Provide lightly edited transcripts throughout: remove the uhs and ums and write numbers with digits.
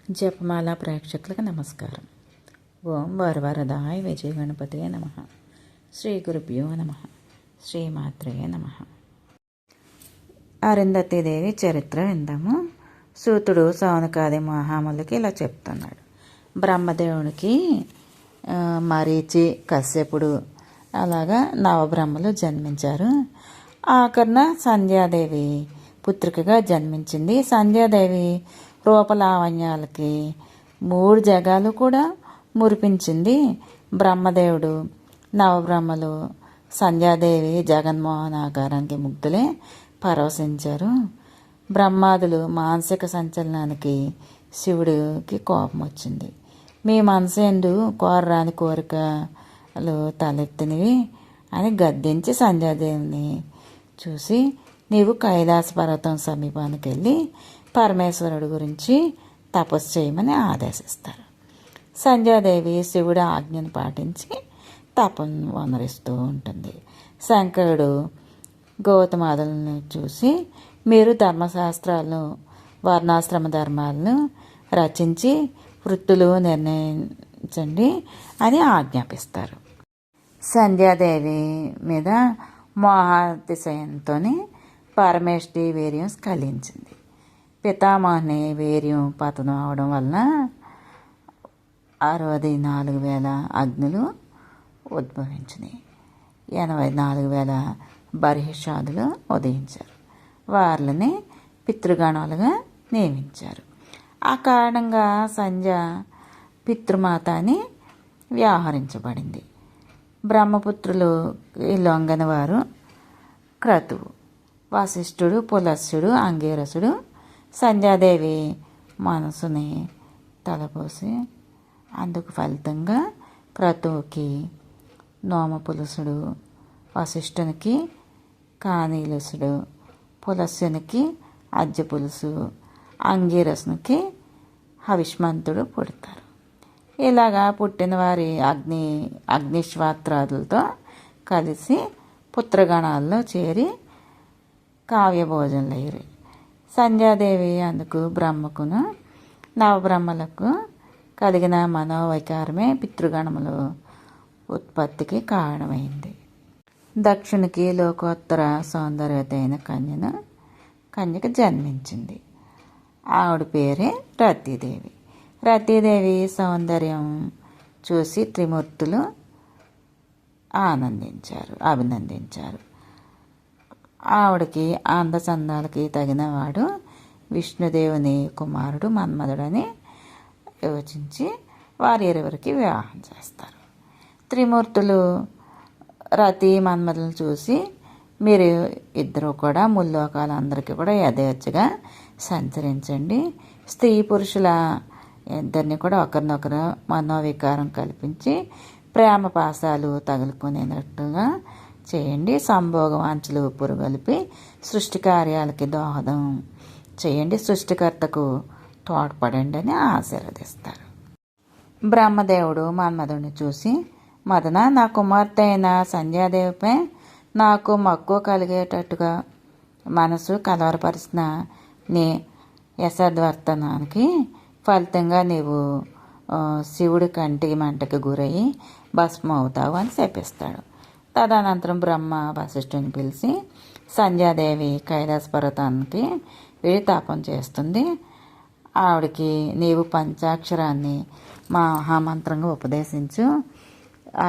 జపమాల ప్రేక్షకులకు నమస్కారం. ఓం వరవరదాయ విజయ గణపతియే నమః. శ్రీ గురుభ్యో నమః. శ్రీమాత్రేయ నమః. అరుంధతీదేవి చరిత్ర విందాము. సూతుడు సౌనకాది మహాములకి ఇలా చెప్తున్నాడు. బ్రహ్మదేవునికి మరీచి, కశ్యపుడు అలాగా నవబ్రహ్మలు జన్మించారు. ఆఖరణ సంధ్యాదేవి పుత్రికగా జన్మించింది. సంధ్యాదేవి రూపలావణ్యాలకి 3 జగాలు కూడా మురిపించింది. బ్రహ్మదేవుడు, నవబ్రహ్మలు సంధ్యాదేవి జగన్మోహన్ ఆకారానికి ముగ్ధులే పరవశించారు. బ్రహ్మాదులు మానసిక సంచలనానికి శివుడికి కోపం వచ్చింది. మీ మనసు ఎందు కోరరాని కోరికలు తలెత్తినవి అని గద్దించి సంధ్యాదేవిని చూసి, నీవు కైలాస పర్వతం సమీపానికి వెళ్ళి పరమేశ్వరుడు గురించి తపస్సు చేయమని ఆదేశిస్తారు. సంధ్యాదేవి శివుడి ఆజ్ఞను పాటించి తపం వనరిస్తూ ఉంటుంది. శంకరుడు గౌతమాదులను చూసి, మీరు ధర్మశాస్త్రాలను, వర్ణాశ్రమ ధర్మాలను రచించి వృత్తులు నిర్ణయించండి అని ఆజ్ఞాపిస్తారు. సంధ్యాదేవి మీద మోహాతిశయంతో పరమేష్టి వీర్యం స్ఖలించింది. పితామహుని వీర్యం పతనం అవడం వలన 64,000 అగ్నులు ఉద్భవించినాయి. 84,000 బర్హిషాదులు ఉదయించారు. వారిని పితృగణాలుగా నియమించారు. ఆ కారణంగా సంధ్య పితృమాత అని వ్యవహరించబడింది. బ్రహ్మపుత్రులు లొంగని వారు క్రతువు, వశిష్ఠుడు, పులస్త్యుడు, అంగీరసుడు సంధ్యాదేవి మనసుని తలపోసి అందుకు ఫలితంగా క్రతువుకి నోమపులుసుడు, వశిష్ఠునికి కానీలుసుడు, పులస్యునికి అజ్జపులుసు, అంగీరసునికి హవిష్మంతుడు పుడతారు. ఇలాగా పుట్టిన వారి అగ్నిశ్వాత్రాదులతో కలిసి పుత్రగణాల్లో చేరి కావ్యభోజనలు అయ్యారు. సంధ్యాదేవి అందుకు బ్రహ్మకును నవబ్రహ్మలకు కలిగిన మనోవైకారమే పితృగణములు ఉత్పత్తికి కారణమైంది. దక్షునికి లోకోత్తర సౌందర్యవతి అయిన కన్యకు జన్మించింది. ఆవిడ పేరే రతీదేవి. రతీదేవి సౌందర్యం చూసి త్రిమూర్తులు అభినందించారు. ఆవిడకి అందచందాలకి తగినవాడు విష్ణుదేవుని కుమారుడు మన్మధుడని యోచించి వారి ఇరువురికి వివాహం చేస్తారు. త్రిమూర్తులు రతి మన్మధులను చూసి, మీరు ఇద్దరు కూడా ముల్లోకాలందరికీ కూడా యథేచ్ఛగా సంచరించండి. స్త్రీ పురుషుల ఇద్దరిని కూడా ఒకరినొకరు మనోవికారం కల్పించి ప్రేమ పాశాలు తగులుకునేటట్టుగా చేయండి. సంభోగ వాంఛలు పురుగొలిపి సృష్టి కార్యాలకి దోహదం చేయండి. సృష్టికర్తకు తోడ్పడండి అని ఆశీర్వదిస్తారు. బ్రహ్మదేవుడు మన్మధుడిని చూసి, మదన, నా కుమార్తె అయిన సంధ్యాదేవిపై నాకు మక్కువ కలిగేటట్టుగా మనసు కలవరపరిచిన నీ యశద్వర్తనానికి ఫలితంగా నీవు శివుడి కంటికి మంటకి గురయ్యి భస్మం అవుతావు అని శపిస్తాడు. తదనంతరం బ్రహ్మ వశిష్ఠుని పిలిచి, సంధ్యాదేవి కైలాస పర్వతానికి వెళ్ళి తపం చేస్తుంది. ఆవిడకి నీవు పంచాక్షరాన్ని మహామంత్రంగా ఉపదేశించు.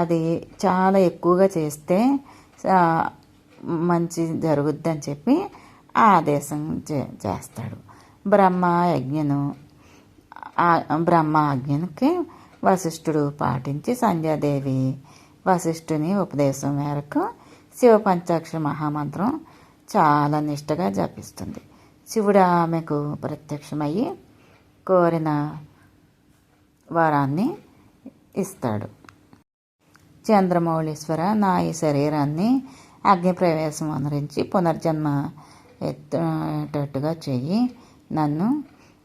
అది చాలా ఎక్కువగా చేస్తే మంచి జరుగుద్ది అని చెప్పి ఆదేశం చేస్తాడు. బ్రహ్మ ఆజ్ఞకి వశిష్ఠుడు పాటించి సంధ్యాదేవి వశిష్ఠుని ఉపదేశం మేరకు శివ పంచాక్షర మహామంత్రం చాలా నిష్టగా జపిస్తుంది. శివుడు ఆమెకు ప్రత్యక్షమయ్యి కోరిన వరాన్ని ఇస్తాడు. చంద్రమౌళీశ్వర, నా ఈ శరీరాన్ని అగ్నిప్రవేశం అనురించి పునర్జన్మ ఎత్తేటట్టుగా చెయ్యి. నన్ను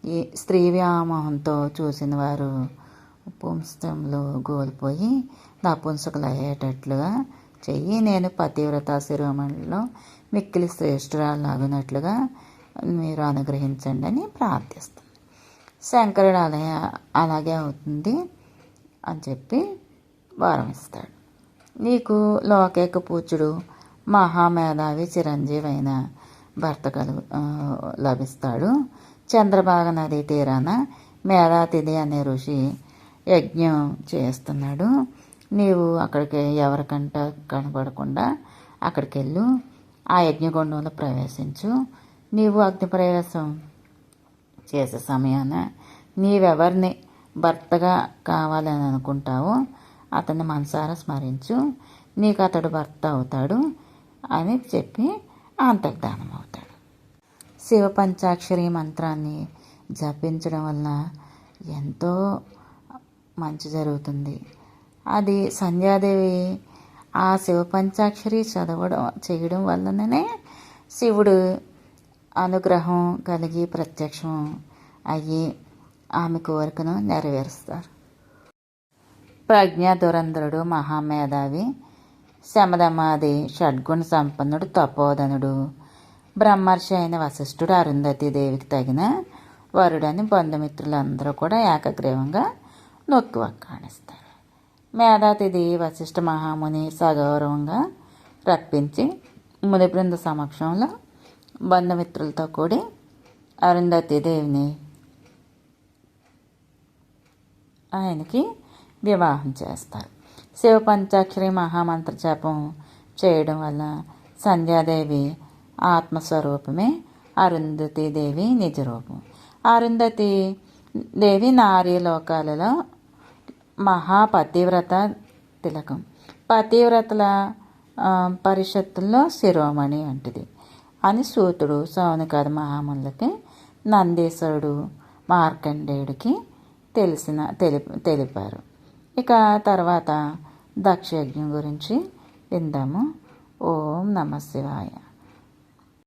ఈ స్త్రీ వ్యామోహంతో చూసిన వారు పుంసంలో కోల్పోయి నపుంసకులు అయ్యేటట్లుగా చెయ్యి. నేను పతివ్రత శిరోమణిలో మిక్కిలి శ్రేష్ఠురాలు అగినట్లుగా మీరు అనుగ్రహించండి అని ప్రార్థిస్తాను. శంకరుడు అలాగే అవుతుంది అని చెప్పి వరం ఇస్తాడు. నీకు లోకైక పూజ్యుడు మహామేధావి చిరంజీవి అయిన భర్త లభిస్తాడు. చంద్రభాగ నదీ తీరాన మేధాతిథి అనే ఋషి యజ్ఞం చేస్తున్నాడు. నీవు అక్కడికి ఎవరికంట కనపడకుండా అక్కడికి వెళ్ళు, ఆ యజ్ఞగుండంలో ప్రవేశించు. నీవు అగ్ని ప్రవేశం చేసే సమయాన నీవెవరిని భర్తగా కావాలని అనుకుంటావో అతన్ని మనసారా స్మరించు, నీకు అతడు భర్త అవుతాడు అని చెప్పి అంతర్ధానం అవుతాడు. శివ పంచాక్షరి మంత్రాన్ని జపించడం వలన ఎంతో మంచి జరుగుతుంది. అది సంధ్యాదేవి ఆ శివ పంచాక్షరి చేయడం వల్లనే శివుడు అనుగ్రహం కలిగి ప్రత్యక్షం అయ్యి ఆమె కోరికను నెరవేరుస్తారు. ప్రజ్ఞా దురంధరుడు మహామేధావి శమదమాది షడ్గుణ సంపన్నుడు తపోధనుడు బ్రహ్మర్షి అయిన వశిష్ఠుడు అరుంధతీదేవికి తగిన వరుడని బంధుమిత్రులందరూ కూడా ఏకగ్రీవంగా నొక్కి వక్కాణిస్తారు. మేధాతిథి వశిష్ఠ మహాముని సగౌరవంగా రప్పించి ముని బృంద సమక్షంలో బంధుమిత్రులతో కూడి అరుంధతీదేవిని ఆయనకి వివాహం చేస్తారు. శివ పంచాక్షరి మహామంత్ర జపం చేయడం వల్ల సంధ్యాదేవి ఆత్మస్వరూపమే అరుంధతీదేవి నిజరూపం. అరుంధతి దేవి నారీ లోకాలలో మహాపతివ్రత తిలకం. పతివ్రతల పరిషత్తుల్లో శిరోమణి వంటిది అని సూతుడు సౌనకాద మహామునులకి నందీశ్వరుడు మార్కండేయుడికి తెలిపారు. ఇక తర్వాత దక్షయజ్ఞం గురించి విందాము. ఓం నమః శివాయ.